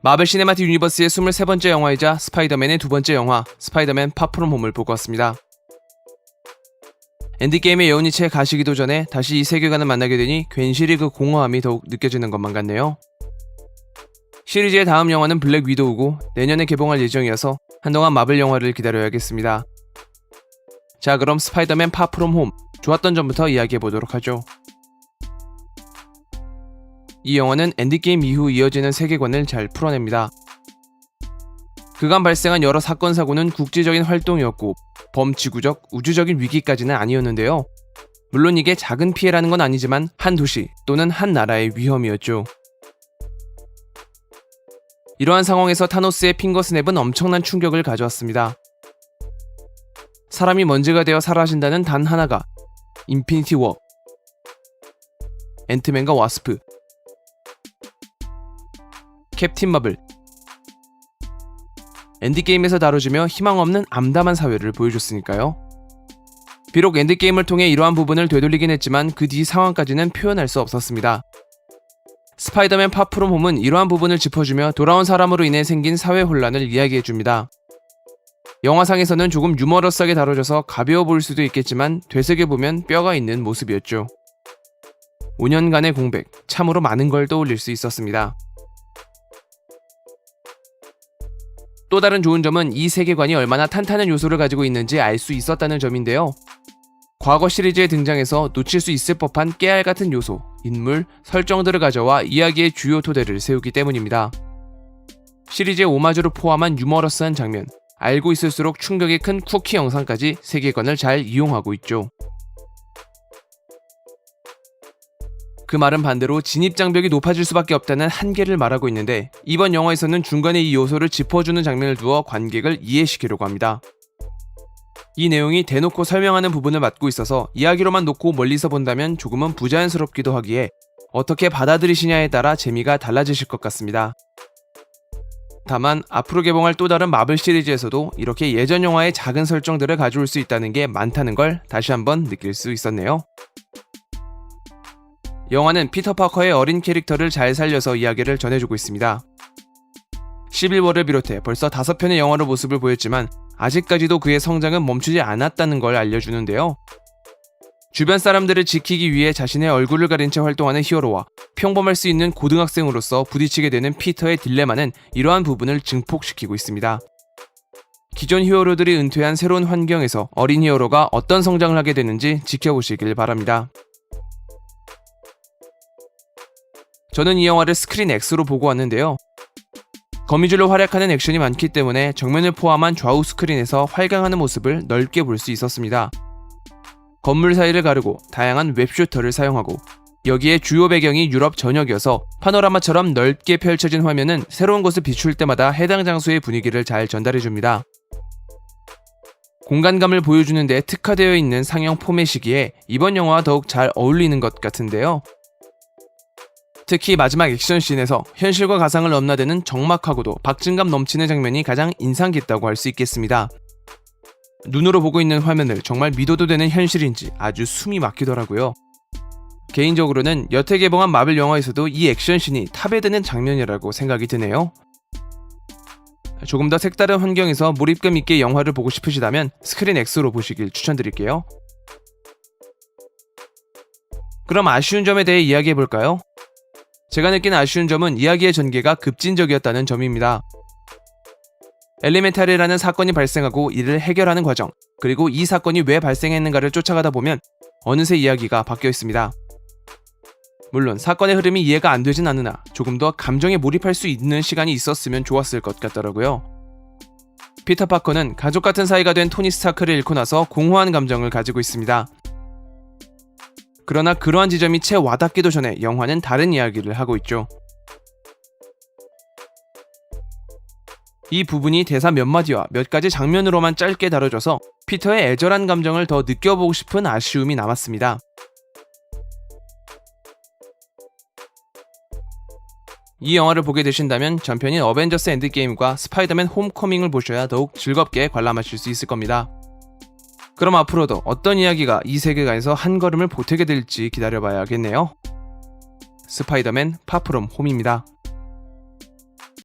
마블 시네마틱 유니버스의 23번째 영화이자 스파이더맨의 두 번째 영화 스파이더맨 파프롬 홈을 보고 왔습니다. 엔드게임의 여운이 채 가시기도 전에 다시 이 세계관을 만나게 되니 괜시리 그 공허함이 더욱 느껴지는 것만 같네요. 시리즈의 다음 영화는 블랙 위도우고 내년에 개봉할 예정이어서 한동안 마블 영화를 기다려야겠습니다. 자, 그럼 스파이더맨 파프롬 홈 좋았던 점부터 이야기해보도록 하죠. 이 영화는 엔드게임 이후 이어지는 세계관을 잘 풀어냅니다. 그간 발생한 여러 사건 사고는 국제적인 활동이었고 범지구적 우주적인 위기까지는 아니었는데요. 물론 이게 작은 피해라는 건 아니지만 한 도시 또는 한 나라의 위험이었죠. 이러한 상황에서 타노스의 핑거스냅은 엄청난 충격을 가져왔습니다. 사람이 먼지가 되어 사라진다는 단 하나가 인피니티 워, 앤트맨과 와스프, 캡틴 마블, 엔드게임에서 다뤄지며 희망 없는 암담한 사회를 보여줬으니까요. 비록 엔드게임을 통해 이러한 부분을 되돌리긴 했지만 그 뒤 상황까지는 표현할 수 없었습니다. 스파이더맨 파프롬 홈은 이러한 부분을 짚어주며 돌아온 사람으로 인해 생긴 사회 혼란을 이야기해줍니다. 영화상에서는 조금 유머러스하게 다뤄져서 가벼워 보일 수도 있겠지만 되새겨보면 뼈가 있는 모습이었죠. 5년간의 공백, 참으로 많은 걸 떠올릴 수 있었습니다. 또 다른 좋은 점은 이 세계관이 얼마나 탄탄한 요소를 가지고 있는지 알 수 있었다는 점인데요. 과거 시리즈에 등장해서 놓칠 수 있을 법한 깨알 같은 요소, 인물, 설정들을 가져와 이야기의 주요 토대를 세우기 때문입니다. 시리즈의 오마주를 포함한 유머러스한 장면, 알고 있을수록 충격이 큰 쿠키 영상까지 세계관을 잘 이용하고 있죠. 그 말은 반대로 진입장벽이 높아질 수밖에 없다는 한계를 말하고 있는데 이번 영화에서는 중간에 이 요소를 짚어주는 장면을 두어 관객을 이해시키려고 합니다. 이 내용이 대놓고 설명하는 부분을 맡고 있어서 이야기로만 놓고 멀리서 본다면 조금은 부자연스럽기도 하기에 어떻게 받아들이시냐에 따라 재미가 달라지실 것 같습니다. 다만 앞으로 개봉할 또 다른 마블 시리즈에서도 이렇게 예전 영화의 작은 설정들을 가져올 수 있다는 게 많다는 걸 다시 한번 느낄 수 있었네요. 영화는 피터 파커의 어린 캐릭터를 잘 살려서 이야기를 전해주고 있습니다. 시빌워를 비롯해 벌써 5편의 영화로 모습을 보였지만 아직까지도 그의 성장은 멈추지 않았다는 걸 알려주는데요. 주변 사람들을 지키기 위해 자신의 얼굴을 가린 채 활동하는 히어로와 평범할 수 있는 고등학생으로서 부딪히게 되는 피터의 딜레마는 이러한 부분을 증폭시키고 있습니다. 기존 히어로들이 은퇴한 새로운 환경에서 어린 히어로가 어떤 성장을 하게 되는지 지켜보시길 바랍니다. 저는 이 영화를 스크린 X로 보고 왔는데요. 거미줄로 활약하는 액션이 많기 때문에 정면을 포함한 좌우 스크린에서 활강하는 모습을 넓게 볼 수 있었습니다. 건물 사이를 가르고 다양한 웹슈터를 사용하고 여기에 주요 배경이 유럽 전역이어서 파노라마처럼 넓게 펼쳐진 화면은 새로운 곳을 비출 때마다 해당 장소의 분위기를 잘 전달해줍니다. 공간감을 보여주는 데 특화되어 있는 상영 포맷이기에 이번 영화와 더욱 잘 어울리는 것 같은데요. 특히 마지막 액션씬에서 현실과 가상을 넘나드는 적막하고도 박진감 넘치는 장면이 가장 인상 깊다고 할 수 있겠습니다. 눈으로 보고 있는 화면을 정말 믿어도 되는 현실인지 아주 숨이 막히더라고요. 개인적으로는 여태 개봉한 마블 영화에서도 이 액션씬이 탑에 드는 장면이라고 생각이 드네요. 조금 더 색다른 환경에서 몰입감 있게 영화를 보고 싶으시다면 스크린 X로 보시길 추천드릴게요. 그럼 아쉬운 점에 대해 이야기해볼까요? 제가 느낀 아쉬운 점은 이야기의 전개가 급진적이었다는 점입니다. 엘리멘탈이라는 사건이 발생하고 이를 해결하는 과정, 그리고 이 사건이 왜 발생했는가를 쫓아가다 보면 어느새 이야기가 바뀌어 있습니다. 물론 사건의 흐름이 이해가 안 되진 않으나 조금 더 감정에 몰입할 수 있는 시간이 있었으면 좋았을 것 같더라고요. 피터 파커는 가족 같은 사이가 된 토니 스타크를 잃고 나서 공허한 감정을 가지고 있습니다. 그러나 그러한 지점이 채 와닿기도 전에 영화는 다른 이야기를 하고 있죠. 이 부분이 대사 몇 마디와 몇 가지 장면으로만 짧게 다뤄져서 피터의 애절한 감정을 더 느껴보고 싶은 아쉬움이 남았습니다. 이 영화를 보게 되신다면 전편인 어벤져스 엔드게임과 스파이더맨 홈커밍을 보셔야 더욱 즐겁게 관람하실 수 있을 겁니다. 그럼 앞으로도 어떤 이야기가 이 세계관에서 한 걸음을 보태게 될지 기다려봐야겠네요. 스파이더맨 파프롬 홈입니다.